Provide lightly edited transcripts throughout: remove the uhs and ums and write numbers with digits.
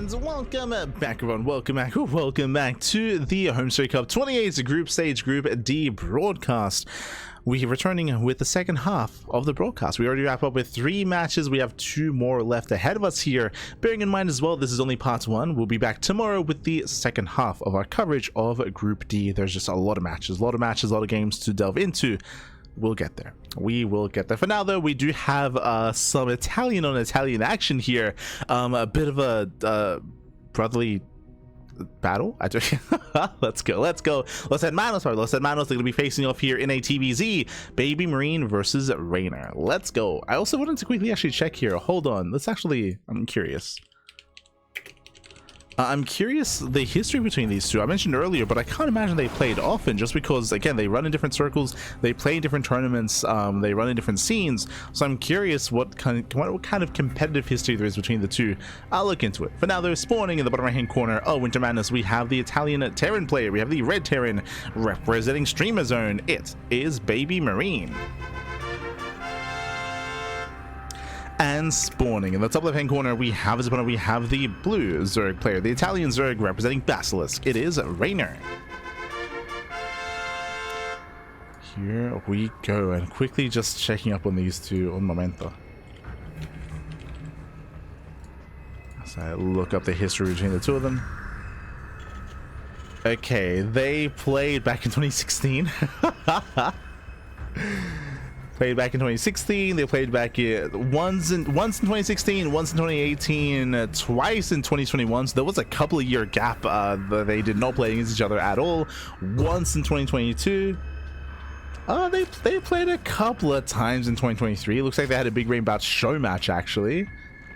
And welcome back, everyone. Welcome back to the HomeStory Cup 28 Group Stage Group D broadcast. We're returning with the second half of the broadcast. We already wrapped up with 3 matches. We have 2 more left ahead of us here. Bearing in mind as well, this is only part 1. We'll be back tomorrow with the second half of our coverage of Group D. There's just a lot of matches, a lot of games to delve into. We'll get there. We will get there. For now, though, we do have some Italian on Italian action here. A bit of a brotherly battle. Let's go. Los Hermanos are going to be facing off here in a TVZ. BabyMarine versus Reynor. Let's go. I also wanted to quickly actually check here. Hold on. I'm curious. I'm curious the history between these two. I mentioned earlier, but I can't imagine they played often, just because, again, they run in different circles, they play in different tournaments, they run in different scenes. So I'm curious what kind of competitive history there is between the two. I'll look into it. For now, they're spawning in the bottom right hand corner. Oh, Winter Madness, we have the Italian Terran player. We have the red Terran representing Streamer Zone. It is BabyMarine. And spawning in the top left hand corner, we have as opponent, we have the blue Zerg player, the Italian Zerg representing Basilisk. It is Reynor. Here we go, and quickly just checking up on these two on momento. As I look up the history between the two of them. Okay, they played back in 2016. Played back in 2016. They played back once in 2016, once in 2018, twice in 2021. So there was a couple of year gap that they did not play against each other at all. Once in 2022. They played a couple of times in 2023. It looks like they had a big Rainbow show match actually,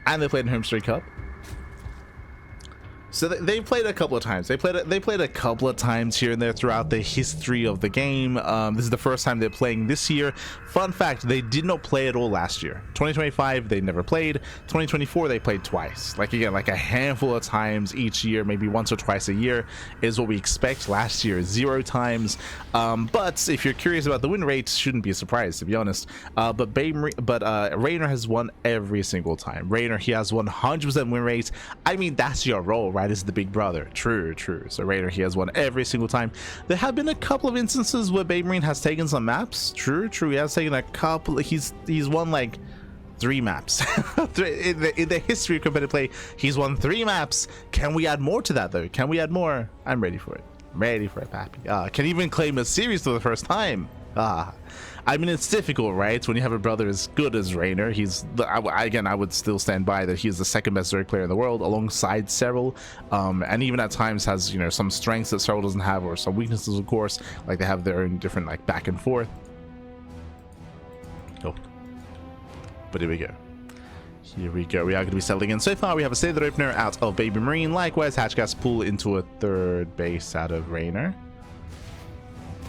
and they played in HomeStory Cup. So they played a couple of times. They played a couple of times here and there throughout the history of the game. This is the first time they're playing this year. Fun fact, they did not play at all last year. 2025, they never played. 2024, they played twice. Like, again, like a handful of times each year, maybe once or twice a year is what we expect. Last year, 0 times. But if you're curious about the win rate, shouldn't be a surprise, to be honest. But Reynor has won every single time. Reynor, he has 100% win rate. I mean, that's your role, right? Is the big brother. True. So Reynor, he has won every single time. There have been a couple of instances where BabyMarine has taken some maps. True. He has taken a couple. He's won like 3 maps. in the history of competitive play, he's won 3 maps. Can we add more to that, though? Can we add more? I'm ready for it. Pappy. Can even claim a series for the first time. I mean, it's difficult, right? When you have a brother as good as Reynor, I would still stand by that he's the second best Zerg player in the world, alongside Cyril, and even at times has, you know, some strengths that Cyril doesn't have, or some weaknesses, of course, like they have their own different, like, back and forth. Oh, but here we go. We are going to be settling in. So far, we have a standard opener out of BabyMarine. Likewise, Hatchgas pull into a 3rd base out of Reynor.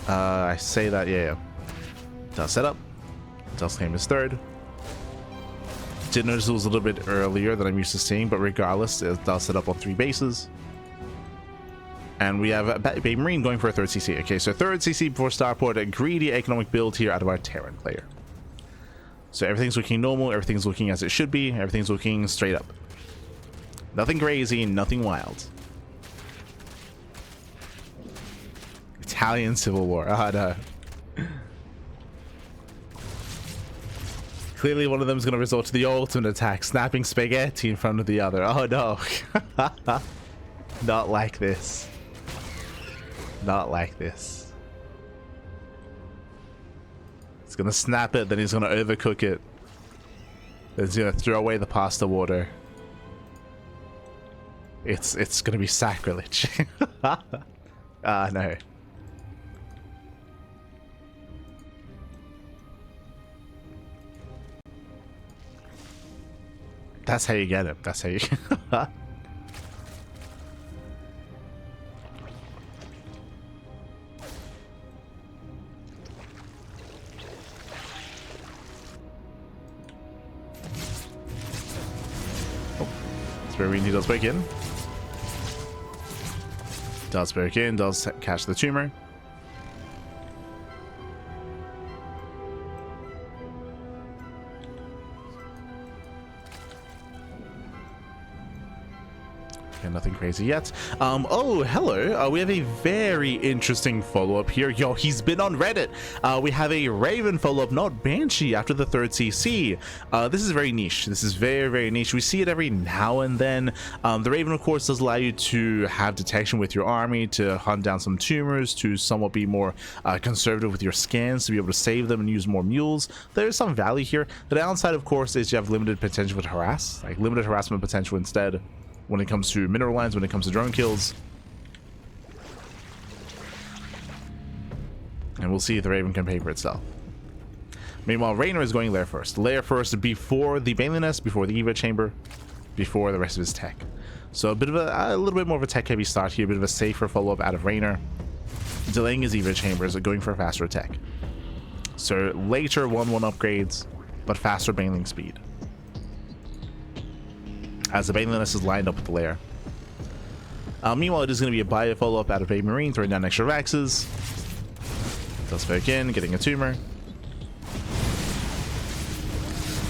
I say that, yeah. Does set up. Does claim his 3rd. Did notice it was a little bit earlier than I'm used to seeing, but regardless, it does set up on 3 bases. And we have BabyMarine going for a 3rd CC. Okay, so 3rd CC before starport, a greedy economic build here out of our Terran player. So everything's looking normal, everything's looking as it should be, everything's looking straight up. Nothing crazy, nothing wild. Italian Civil War. No. Clearly one of them is going to resort to the ultimate attack, snapping spaghetti in front of the other. Oh no. Not like this. Not like this. He's going to snap it, then he's going to overcook it. Then he's going to throw away the pasta water. It's going to be sacrilege. No. That's how you get him. That's how you... BabyMarine does break in. Does break in, does catch the tumor. Okay, nothing crazy yet. Oh, hello. We have a very interesting follow-up here. Yo, he's been on Reddit. We have a Raven follow-up, not Banshee, after the 3rd CC. This is very niche. This is very, very niche. We see it every now and then. The Raven, of course, does allow you to have detection with your army, to hunt down some tumors, to somewhat be more conservative with your scans, to be able to save them and use more mules. There's some value here. The downside, of course, is you have limited potential with harass, like limited harassment potential instead. When it comes to mineral lines, when it comes to drone kills. And we'll see if the Raven can pay for itself. Meanwhile, Reynor is going lair first. Lair first before the Bailey Nest, before the Eva Chamber, before the rest of his tech. So a bit of a little bit more of a tech-heavy start here, a bit of a safer follow-up out of Reynor. Delaying his Eva Chambers, going for a faster attack. So later 1-1 upgrades, but faster bailing speed. As the Bailey Nest is lined up with the lair. Meanwhile, it is going to be a bio follow-up out of BabyMarine, throwing down extra Vaxes. Does poke in, getting a tumor.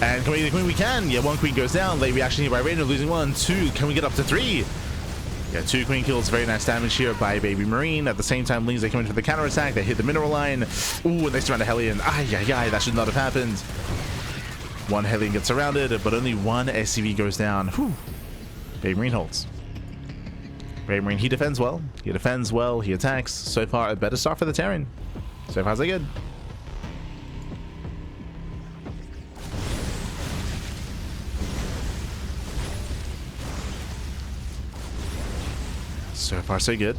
And can we get the queen? We can! Yeah, 1 queen goes down. Late reaction here by Reynor, losing 1, 2. Can we get up to 3? Yeah, 2 queen kills. Very nice damage here by BabyMarine. At the same time, Lings, they come in for the counterattack. They hit the mineral line. Ooh, and they surround a Hellion. Ay, that should not have happened. 1 Hellion gets surrounded, but only 1 SCV goes down. Whew. BabyMarine holds. BabyMarine, he defends well. He defends well. He attacks. So far, a better start for the Terran. So far, so good. So far, so good.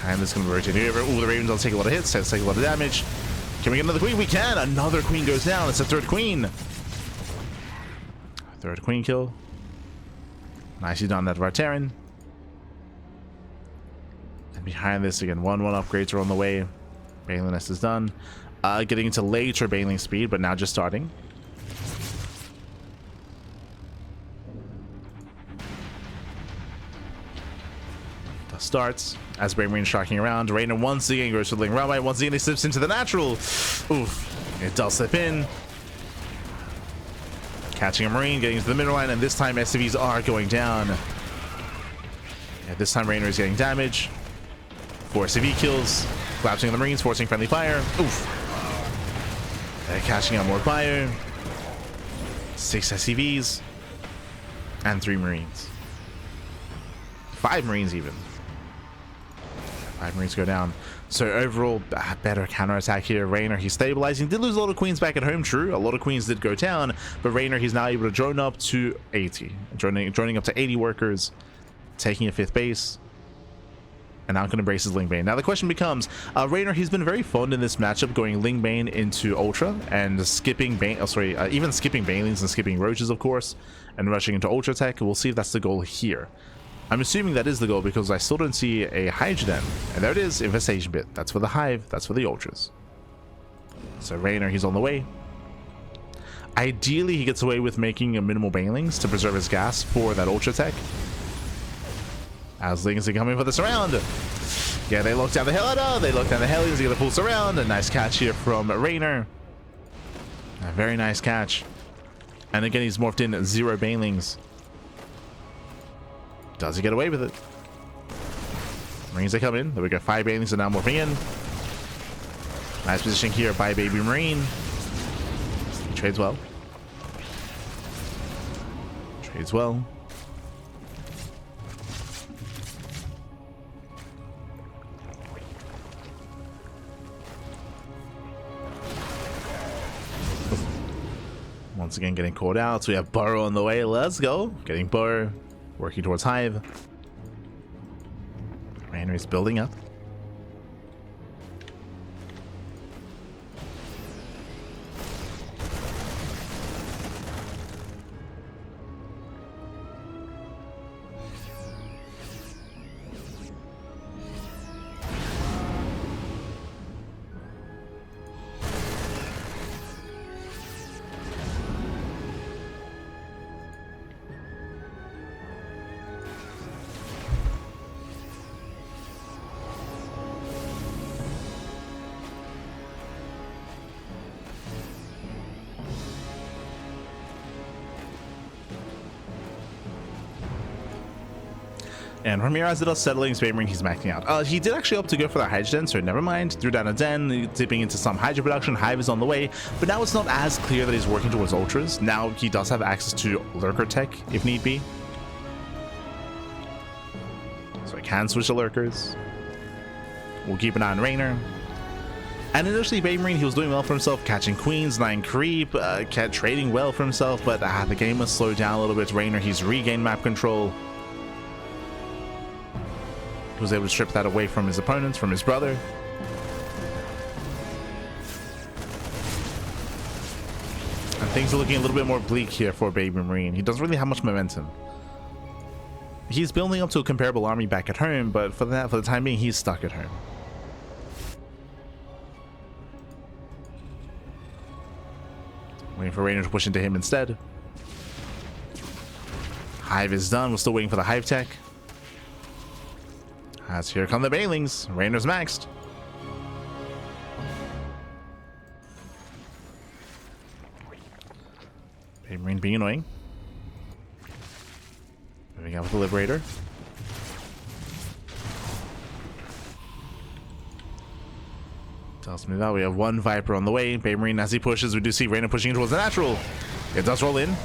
And this is going to rotate over. Ooh, the Ravens will take a lot of hits. Take a lot of damage. Can we get another queen? We can! Another queen goes down. It's a 3rd queen. 3rd queen kill. Nicely done that of our Terran. And behind this, again, 1-1 upgrades are on the way. Bailing Nest is done. Getting into later bailing speed, but now just starting. Starts as BabyMarine shocking around. Reynor once again goes for the Ling Rabbi. Once again, he slips into the natural. Oof. It does slip in. Catching a Marine, getting into the middle line, and this time SCVs are going down. Yeah, this time Reynor is getting damage. 4 SCV kills. Collapsing on the Marines, forcing friendly fire. Oof. Catching out more fire. 6 SCVs. And 3 Marines. 5 Marines even. 5 Marines go down. So overall, better counterattack here. Reynor, he's stabilizing. Did lose a lot of queens back at home, true. A lot of queens did go down, but Reynor, he's now able to drone up to 80. Droning up to 80 workers, taking a 5th base. And now going to embrace his Ling Bane. Now the question becomes, Reynor, he's been very fond in this matchup, going Ling Bane into Ultra and skipping Bane, even skipping Banelings and skipping Roaches, of course, and rushing into Ultra Tech. We'll see if that's the goal here. I'm assuming that is the goal because I still don't see a Hydrogen. And there it is, Infestation Bit. That's for the Hive, that's for the Ultras. So Reynor, he's on the way. Ideally, he gets away with making a minimal Banelings to preserve his gas for that Ultra Tech. As Lings are coming for the surround. Yeah, they lock down the Hellion. They lock down the Hellions. They get a full surround. A nice catch here from Reynor. A very nice catch. And again, he's morphed in 0 Banelings. Does he get away with it? Marines, they come in. There we go. 5 Banelings are now morphing in. Nice positioning here by BabyMarine. Trades well. Trades well. Once again, getting caught out. So we have Burrow on the way. Let's go. Getting Burrow. Working towards Hive. Reynor is building up. And from here, as it does settlings, BabyMarine, he's maxing out. He did actually opt to go for the Hydra Den, so never mind. Threw down a Den, dipping into some Hydra production. Hive is on the way, but now it's not as clear that he's working towards Ultras. Now he does have access to Lurker tech, if need be. So I can switch to Lurkers. We'll keep an eye on Reynor. And initially, BabyMarine, he was doing well for himself, catching Queens, 9 creep, kept trading well for himself, but the game has slowed down a little bit. Reynor, he's regained map control. He was able to strip that away from his opponents, from his brother. And things are looking a little bit more bleak here for BabyMarine. He doesn't really have much momentum. He's building up to a comparable army back at home, but for the time being, he's stuck at home. Waiting for Reynor to push into him instead. Hive is done. We're still waiting for the Hive tech. As here come the Bailings. Reynor's maxed. BabyMarine being annoying. Moving out with the Liberator. Let's move out. We have one Viper on the way. BabyMarine, as he pushes, we do see Reynor pushing towards the natural. It does roll in.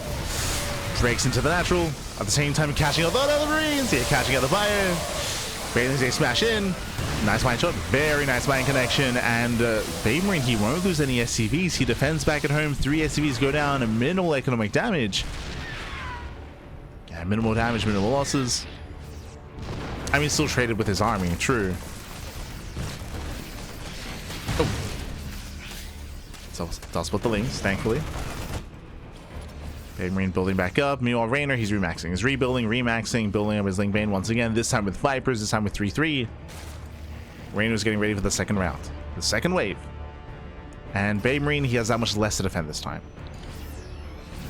Breaks into the natural. At the same time, catching out the other Marines. Yeah, catching out the fire. Bailings, they smash in. Nice mine shot. Very nice mine connection. And BabyMarine, he won't lose any SCVs. He defends back at home. 3 SCVs go down and minimal economic damage. Yeah, minimal damage, minimal losses. I mean, still traded with his army. True. Oh. So, does split the links, thankfully. BabyMarine building back up. Meanwhile, Reynor, he's remaxing. He's rebuilding, remaxing, building up his link vein once again. This time with Vipers, this time with 3-3. Reynor's getting ready for the second round. The second wave. And BabyMarine, he has that much less to defend this time.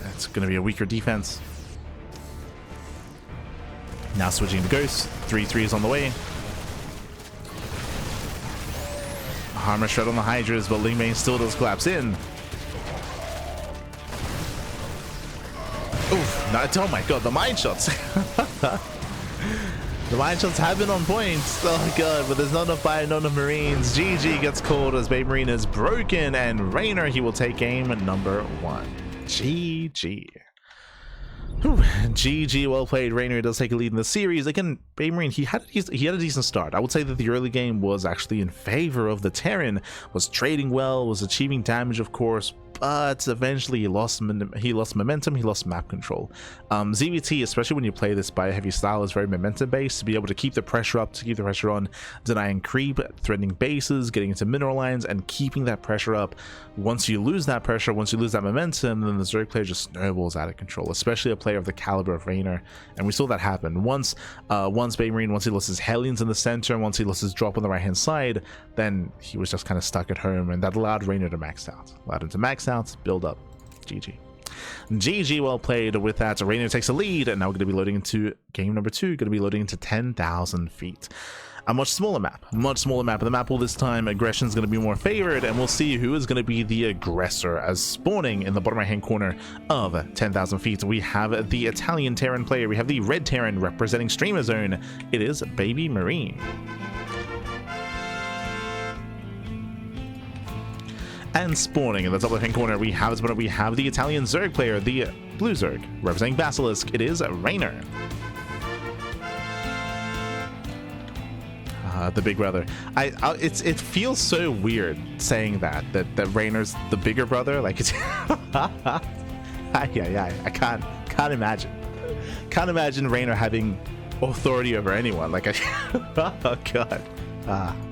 That's going to be a weaker defense. Now switching to Ghost. 3-3 is on the way. Armor shred on the Hydras, but link vein still does collapse in. Oof, not, oh my god, the mine shots. The mine shots have been on point. Oh god, but there's not enough fire, not enough Marines. GG gets called as BabyMarine is broken, and Reynor, he will take game number 1. GG. Whew. GG, well played. Reynor does take a lead in the series. Again, BabyMarine, he had a decent start. I would say that the early game was actually in favor of the Terran, was trading well, was achieving damage, of course, but eventually he lost momentum, he lost map control. ZvT, especially when you play this by a heavy style, is very momentum based. To be able to keep the pressure up, to keep the pressure on, denying creep, threatening bases, getting into mineral lines, and keeping that pressure up. Once you lose that pressure, once you lose that momentum, then the Zerg player just snowballs out of control, especially a player of the caliber of Reynor. And we saw that happen. Once BabyMarine, once he lost his Hellions in the center, once he lost his drop on the right hand side, then he was just kind of stuck at home, and that allowed Reynor to max out. Allowed him to max out, build up. GG. GG, well played. With that, Reynor takes a lead, and now we're going to be loading into game number 2, going to be loading into 10,000 feet. A much smaller map. The map will this time, aggression is going to be more favored, and we'll see who is going to be the aggressor. As spawning in the bottom right hand corner of 10,000 feet, we have the Italian Terran player, we have the red Terran representing Streamer Zone. It is BabyMarine. And spawning in the top left hand corner, we have the Italian Zerg player, the blue Zerg representing Basilisk. It is Reynor. The big brother. It feels so weird saying that Reynor's the bigger brother. Like it's I can't imagine. Can't imagine Reynor having authority over anyone. Like oh god.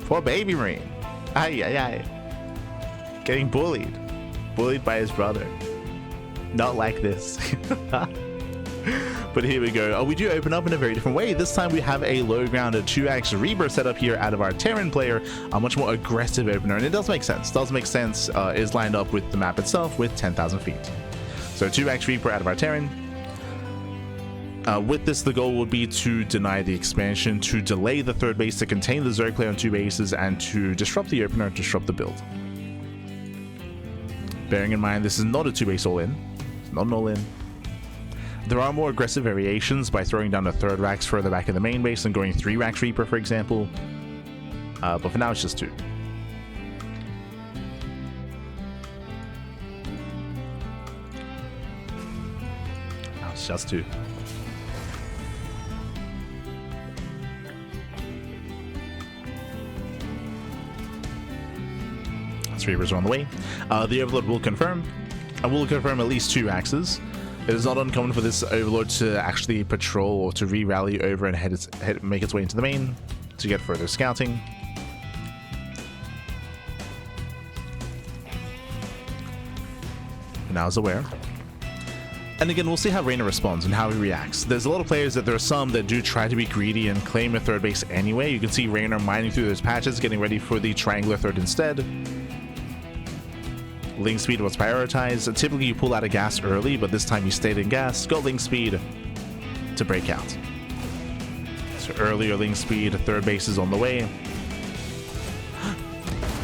Poor BabyMarine. Getting bullied by his brother. Not like this. But here we go. We do open up in a very different way. This time we have a low ground, a 2x Reaper set up here out of our Terran player, a much more aggressive opener, and it does make sense. Is lined up with the map itself with 10,000 feet. So 2x Reaper out of our Terran. With this, the goal would be to deny the expansion, to delay the third base, to contain the Zerg player on 2 bases, and to disrupt the opener, disrupt the build. Bearing in mind, this is not a 2 base all-in. It's not an all-in. There are more aggressive variations by throwing down a third Rax further back in the main base and going 3 Rax Reaper, for example. But for now, it's just 2. Now it's just 2. Reapers are on the way. The Overlord will confirm. I will confirm at least 2 Raxes. It is not uncommon for this Overlord to actually patrol or to re-rally over and make its way into the main to get further scouting. Now is aware. And again, we'll see how Reynor responds and how he reacts. There's a lot of players that there are some that do try to be greedy and claim a third base anyway. You can see Reynor mining through those patches, getting ready for the triangular third instead. Link speed was prioritized. Typically you pull out of gas early, but this time you stayed in gas, got link speed to break out. So earlier link speed, third base is on the way.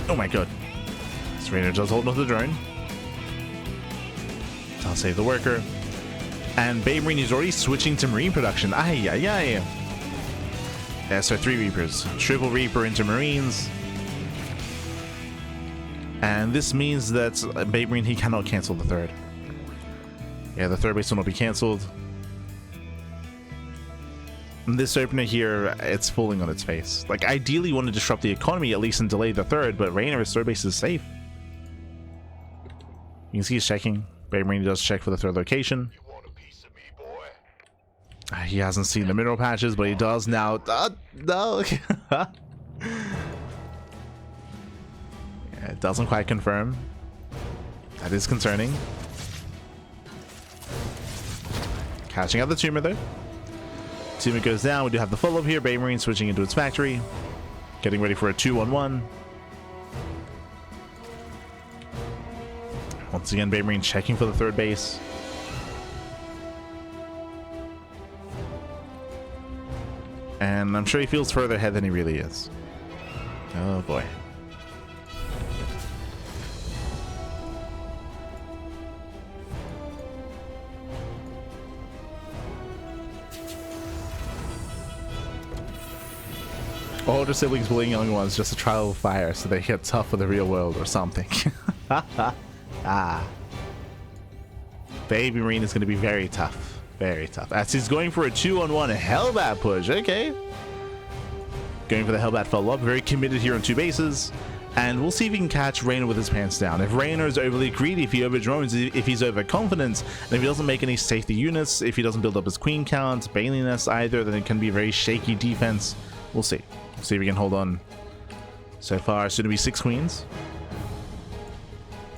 Oh my god. This Reynor does hold onto the drone. I'll save the worker. And BabyMarine is already switching to Marine production. Ay, ay, ay. Yeah, so 3 Reapers. Triple Reaper into Marines. And this means that BabyMarine, he cannot cancel the third. Yeah, the third base will not be cancelled. This opener here, it's falling on its face. Like, ideally you want to disrupt the economy at least and delay the third, but Reynor's third base is safe. You can see he's checking. BabyMarine does check for the third location. You want a piece of me, boy? He hasn't seen the mineral patches, but he does now. No. Yeah, it doesn't quite confirm. That is concerning. Catching out the tumor though. Tumor goes down. We do have the follow-up here. BabyMarine switching into its factory. Getting ready for a 2-on-1. Once again, BabyMarine checking for the third base. And I'm sure he feels further ahead than he really is. Oh boy. Older siblings bullying young ones, just a trial of fire so they get tough for the real world or something. BabyMarine is going to be very tough. Very tough. As he's going for a 2-on-1 Hellbat push. Okay. Going for the Hellbat follow-up. Very committed here on 2 bases. And we'll see if he can catch Reynor with his pants down. If Reynor is overly greedy, if he over-drones, if he's overconfident, and if he doesn't make any safety units, if he doesn't build up his queen count, bailiness either, then it can be a very shaky defense. We'll see. See if we can hold on. So far, it's going to be 6 queens.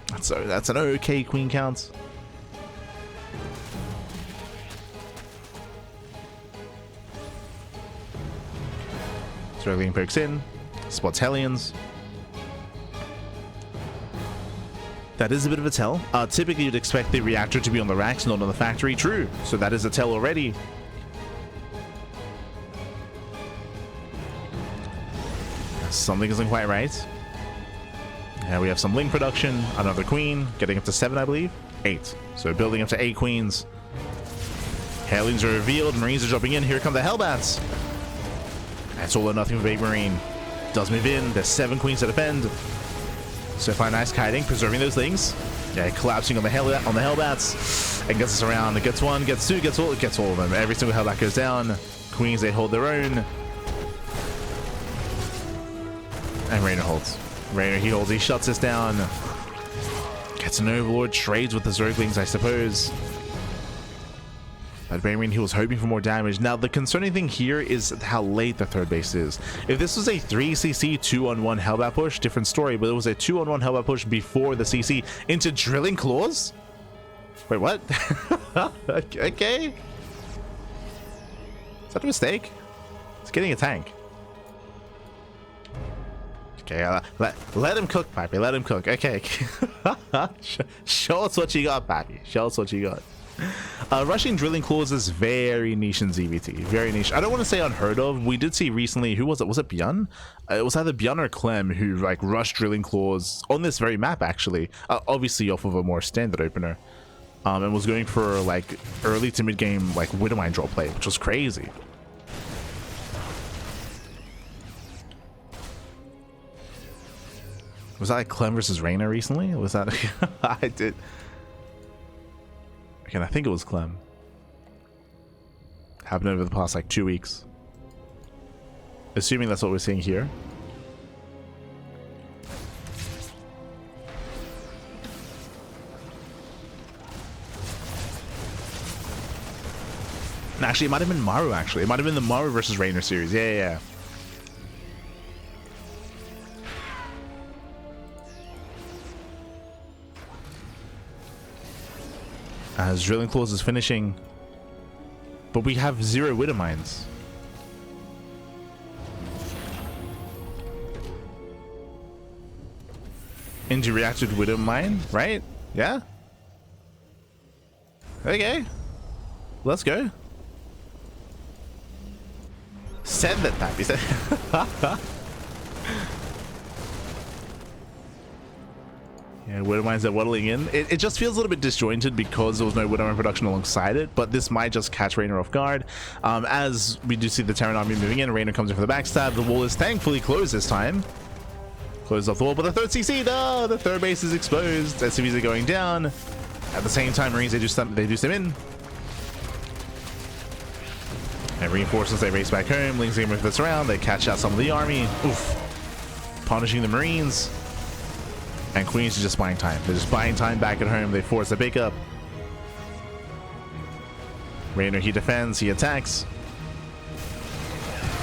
That's an okay queen count. Struggling pokes in. Spots Hellions. That is a bit of a tell. Typically, you'd expect the reactor to be on the racks, not on the factory. True. So that is a tell already. Something isn't quite right. Yeah, we have some link production, another queen, getting up to 7, I believe. 8. So building up to 8 queens. Hellions are revealed, Marines are jumping in. Here come the Hellbats. That's all or nothing for BabyMarine. Does move in. There's 7 queens to defend. So far, nice kiting, preserving those things. Yeah, collapsing on the Hellbats. And gets us around. It gets 1, gets 2, gets all of them. Every single Hellbat goes down. Queens, they hold their own. And Reynor holds. Reynor, he holds. He shuts this down. Gets an Overlord. Trades with the Zerglings, I suppose. But BabyMarine, he was hoping for more damage. Now, the concerning thing here is how late the third base is. If this was a 3cc 2-on-1 Hellbat push, different story. But it was a 2-on-1 Hellbat push before the CC into Drilling Claws? Wait, what? Okay. Is that a mistake? It's getting a tank. Okay, let him cook, Pappy. Let him cook. Okay. Show us what you got, Pappy. Show us what you got. Rushing Drilling Claws is very niche in ZvT. Very niche. I don't want to say unheard of. We did see recently, who was it? Was it Bjorn? It was either Bjorn or Clem who like rushed Drilling Claws on this very map, actually. Obviously off of a more standard opener. and was going for like early to mid game like Widowmine draw play, which was crazy. Was that like Clem versus Reynor recently? Was that I did? Again, I think it was Clem. Happened over the past like 2 weeks. Assuming that's what we're seeing here. And actually, it might have been Maru, actually. It might have been the Maru versus Reynor series. Yeah, yeah, yeah. As Drilling Claws is finishing. But we have 0 Widow Mines. Into reacted Widow Mine, right? Yeah? Okay. Let's go. Send that type, he said. Yeah, Widow Mines are waddling in. It just feels a little bit disjointed because there was no Widow Mine production alongside it, but this might just catch Reynor off guard. As we do see the Terran army moving in, Reynor comes in for the backstab. The wall is thankfully closed this time. Closed off the wall, but the third CC, no! The third base is exposed. SCVs are going down. At the same time, Marines, they do some in. And reinforcements, they race back home. Lings move this around. They catch out some of the army. Oof. Punishing the Marines. And Queens are just buying time. They're just buying time back at home. They force a pick up. Reynor, he defends. He attacks.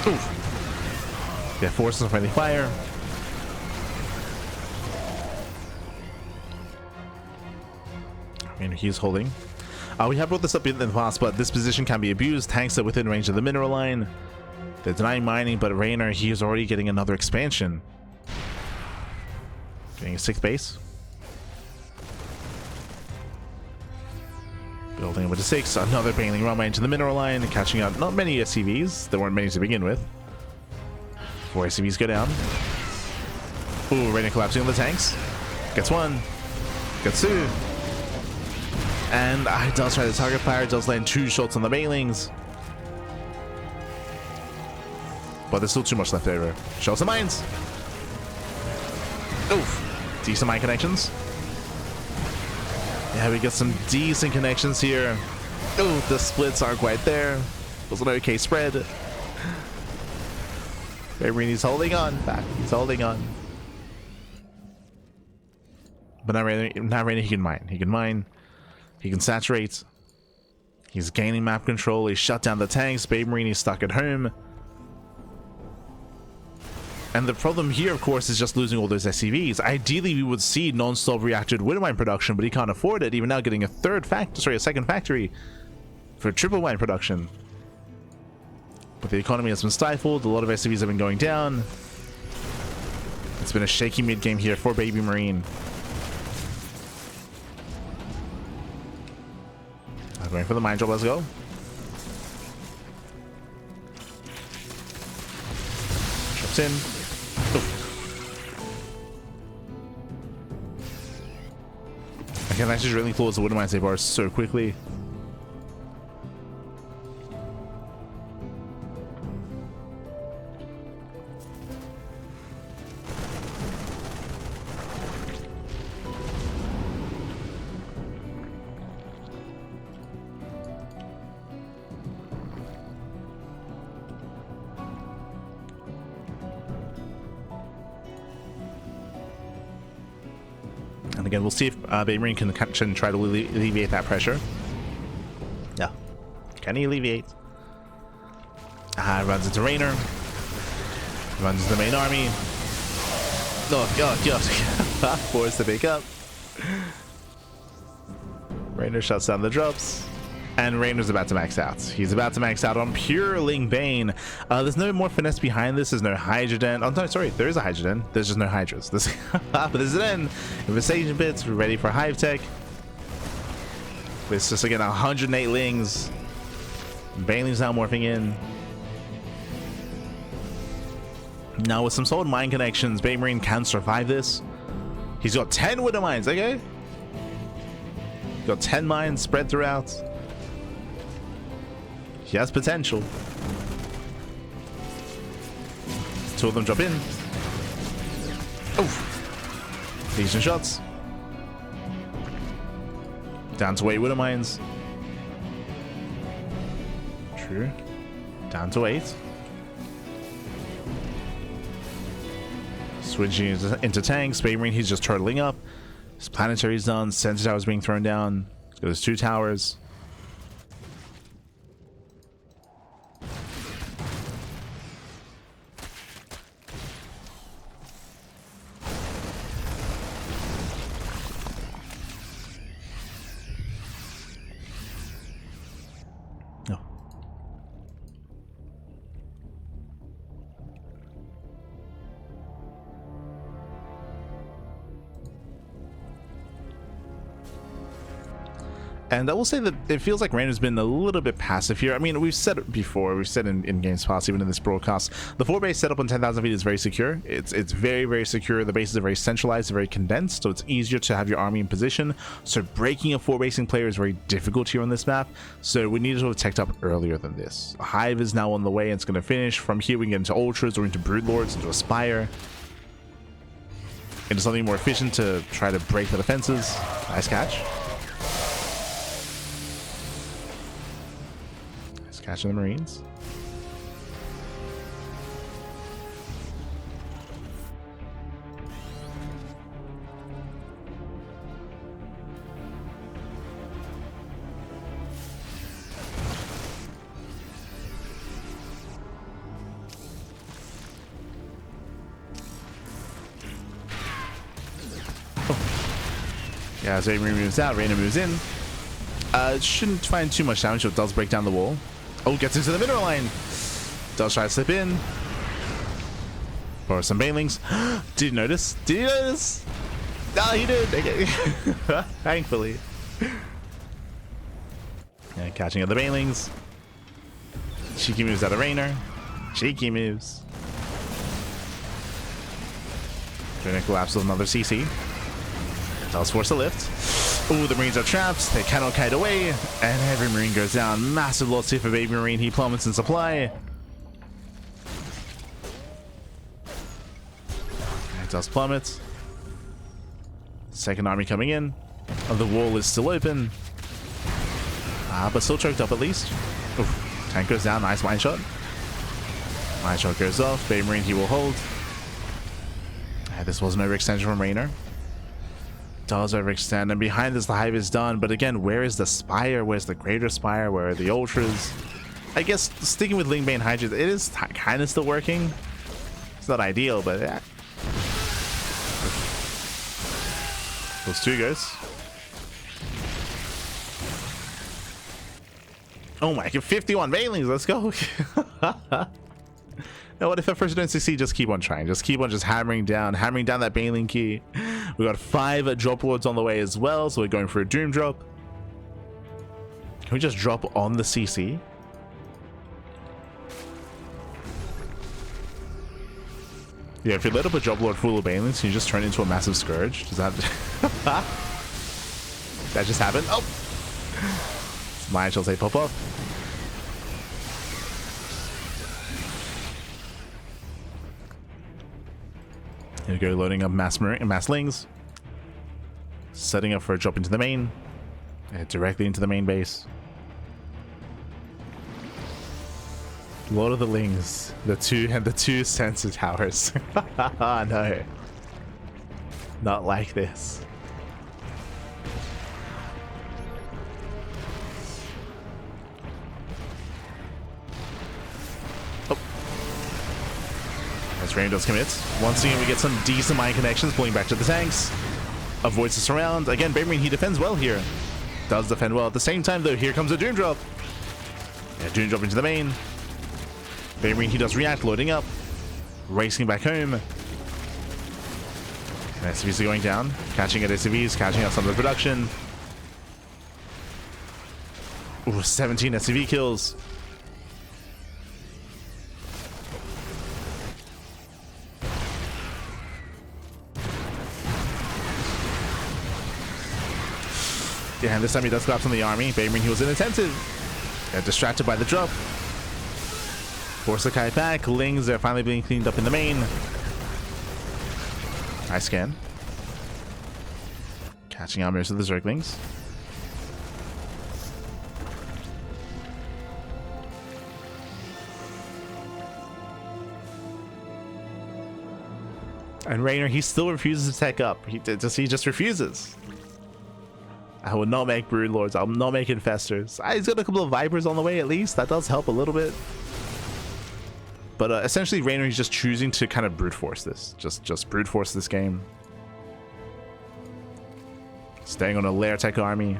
Oof. They force some friendly fire. Reynor, he's holding. We have brought this up in the past, but this position can be abused. Tanks are within range of the mineral line. They're denying mining, but Reynor, he is already getting another expansion. Getting a 6th base. Building with a 6. Another Baneling runway into the mineral line. Catching out not many SCVs. There weren't many to begin with. 4 SCVs go down. Ooh, Reynor collapsing on the tanks. Gets 1. Gets 2. And does try to target fire, does land 2 shots on the Banelings. But there's still too much left over. Show some mines. Oof. Decent mine connections. Yeah, we get some decent connections here. Oh, the splits aren't quite there. Was an okay spread. BabyMarine, he's holding on. Back. He's holding on. But now Reynor, he can mine. He can mine. He can saturate. He's gaining map control. He shut down the tanks. BabyMarine is stuck at home. And the problem here, of course, is just losing all those SCVs. Ideally, we would see non-stop reacted Widow Mine production, but he can't afford it. Even now, getting a second factory for triple mine production. But the economy has been stifled. A lot of SCVs have been going down. It's been a shaky mid game here for BabyMarine. Going for the mine drop, let's go. Drops in. I can actually really close the Widow Mine save bars so quickly. And again, we'll see if BabyMarine can try to alleviate that pressure. Yeah. Can he alleviate? Runs into Reynor. Runs into the main army. Oh, God. Forced to pick up. Reynor shuts down the drops. And Reynor's about to max out. He's about to max out on pure Ling Bane. There's no more finesse behind this. There's no Hydroden. Oh, no, sorry. There is a Hydroden. There's just no Hydras. But there's an end. Invasion bits. We're ready for Hive Tech. It's just, again, 108 Lings. Baneling's now morphing in. Now, with some solid mine connections, BabyMarine can survive this. He's got 10 Widow Mines. Okay. Got 10 mines spread throughout. He has potential. 2 of them drop in. Oh, decent shots. Down to 8 widow mines. True. Down to 8. Switching into tanks. BabyMarine, he's just turtling up. His planetary's done. Sensor tower's being thrown down. There's 2 towers. No. And I will say that it feels like Reynor's been a little bit passive here. I mean, we've said it before. We've said in games past, even in this broadcast, the 4 base setup on 10,000 feet is very secure. It's very, very secure. The bases are very centralized, very condensed, so it's easier to have your army in position. So breaking a 4 basing player is very difficult here on this map. So we needed to have teched up earlier than this. A Hive is now on the way and it's going to finish. From here we can get into Ultras or into Broodlords, into Aspire. Into something more efficient to try to break the defenses. Nice catch. Catching the Marines. Yeah, as BabyMarine moves out, Reynor moves in. Shouldn't find too much damage, so it does break down the wall. Oh, gets into the mineral line. Does try to slip in. Borrow some banelings. Did you notice? Did you notice? No, he did. Okay. Thankfully. Yeah, catching up the banelings. Cheeky moves out of Reynor. Cheeky moves. Trying to collapse with another CC. Does force a lift. Oh, the Marines are trapped. They cannot kite away. And every Marine goes down. Massive loss here for BabyMarine. He plummets in supply. It does plummet. Second army coming in. Oh, the wall is still open. But still choked up at least. Oof. Tank goes down. Nice mine shot. Mine shot goes off. BabyMarine, he will hold. This was an overextension from Reynor. Does overextend, and behind this the Hive is done, but again, where is the Spire? Where's the Greater Spire? Where are the Ultras? I guess sticking with Lingbane Hydras, it is kind of still working. It's not ideal, but yeah. Those 2 goes. Oh my god, 51 Banelings, let's go. Now what if at first you don't succeed? Just keep on trying. Just keep on hammering down that Baneling key. We got 5 drop lords on the way as well, so we're going for a Doom drop. Can we just drop on the CC? Yeah, if you let up a drop lord full of Banelings, can you just turn into a massive scourge? Does that that just happened? Oh! Mine shall say pop up. Here we go, loading up masslings. Setting up for a drop into the main. Directly into the main base. Lord of the Lings. The two sensor towers. No. Not like this. As Reynor does commit. Once again, we get some decent mine connections, pulling back to the tanks. Avoids the surround. Again, BabyMarine, he defends well here. Does defend well. At the same time, though, here comes a Doom drop. Yeah, Doom drop into the main. BabyMarine, he does react, loading up. Racing back home. And SCVs are going down. Catching at SCVs, catching up some of the production. Ooh, 17 SCV kills. Yeah, and this time he does collapse on the army. BabyMarine, he was inattentive. Got distracted by the drop. Force the kite back. Lings are finally being cleaned up in the main. Nice scan. Catching out most of the Zerglings. And Reynor, he still refuses to tech up. He just refuses. I will not make Brood Lords. I'll not make Infestors. He's got a couple of Vipers on the way at least. That does help a little bit. But essentially, Reynor, he's just choosing to kind of brute force this. Just brute force this game. Staying on a lair tech army.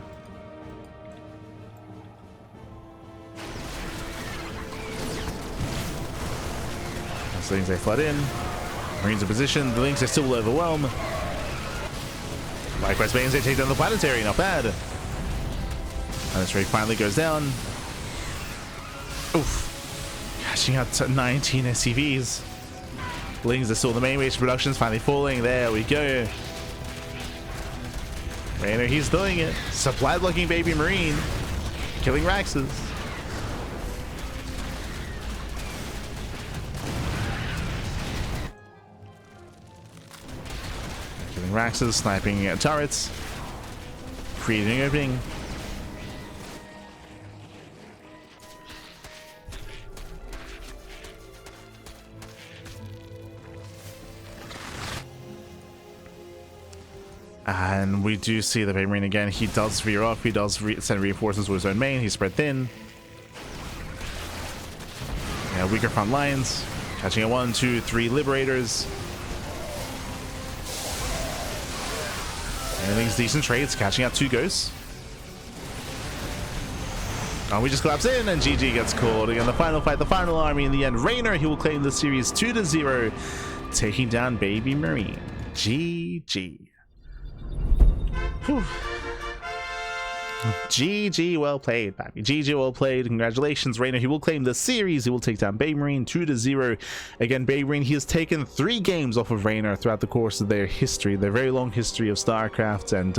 As things they flood in. Marines in position. The Lynx are still overwhelmed. Likewise, Banes, they take down the planetary. Not bad. And this rig finally goes down. Oof. Catching out to 19 SCVs. Lings are still the main base. Production's finally falling. There we go. Reynor, he's doing it. Supply blocking BabyMarine. Killing Raxes. Killing Raxes, sniping turrets. Creating an opening. And we do see the BabyMarine again. He does veer off. He does send reinforcements with his own main. He's spread thin. Yeah, weaker front lines. Catching a 1, 2, 3 Liberators. Anything's decent trades. Catching out 2 Ghosts. Oh, we just collapse in, and GG gets called. Again, the final fight, the final army in the end. Reynor, he will claim the series 2-0, taking down BabyMarine. GG. Whew. GG, well played, baby. GG, well played. Congratulations, Reynor. He will claim the series. He will take down BabyMarine 2-0. Again, BabyMarine, he has taken 3 games off of Reynor throughout the course of their history, their very long history of StarCraft, and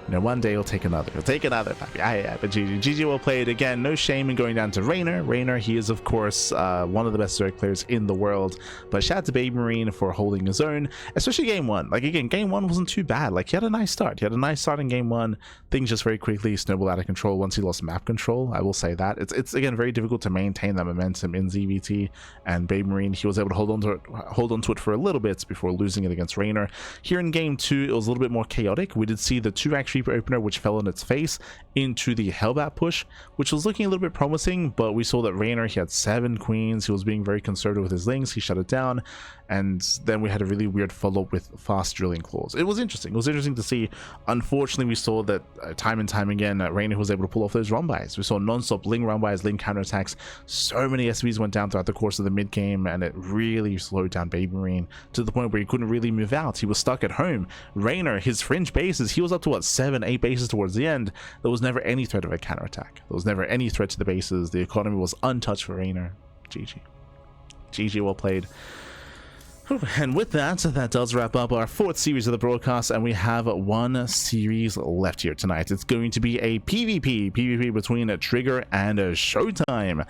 you know, one day he'll take another. He'll take another, baby. Yeah, but GG, well played. Again, no shame in going down to Reynor. Reynor, he is, of course, one of the best Zerg players in the world. But shout out to BabyMarine for holding his own, especially game 1. Like, again, game 1 wasn't too bad. Like, he had a nice start. He had a nice start in game 1. Things just very quickly snowballed out of control once he lost map control. I will say that. It's again, very difficult to maintain that momentum in ZvT. And BabyMarine, he was able to hold on to it for a little bit before losing it against Reynor. Here in game 2, it was a little bit more chaotic. We did see the 2-axe Reaper opener, which fell on its face into the Hellbat push, which was looking a little bit promising, but we saw that Reynor, he had 7 queens. He was being very conservative with his links. He shut it down, and then we had a really weird follow-up with fast drilling claws. It was interesting. It was interesting to see. Unfortunately, we saw that time and time again, Reynor was able to pull off those run-bys. We saw non-stop Ling run-bys, Ling counterattacks. So many SVs went down throughout the course of the mid-game, and it really slowed down BabyMarine to the point where he couldn't really move out. He was stuck at home. Reynor, his fringe bases, he was up to what, 7, 8 bases towards the end. There was never any threat of a counterattack. There was never any threat to the bases. The economy was untouched for Reynor. GG. GG, well played. And with that, that does wrap up our 4th series of the broadcast, and we have 1 series left here tonight. It's going to be a PvP between Trigger and Showtime.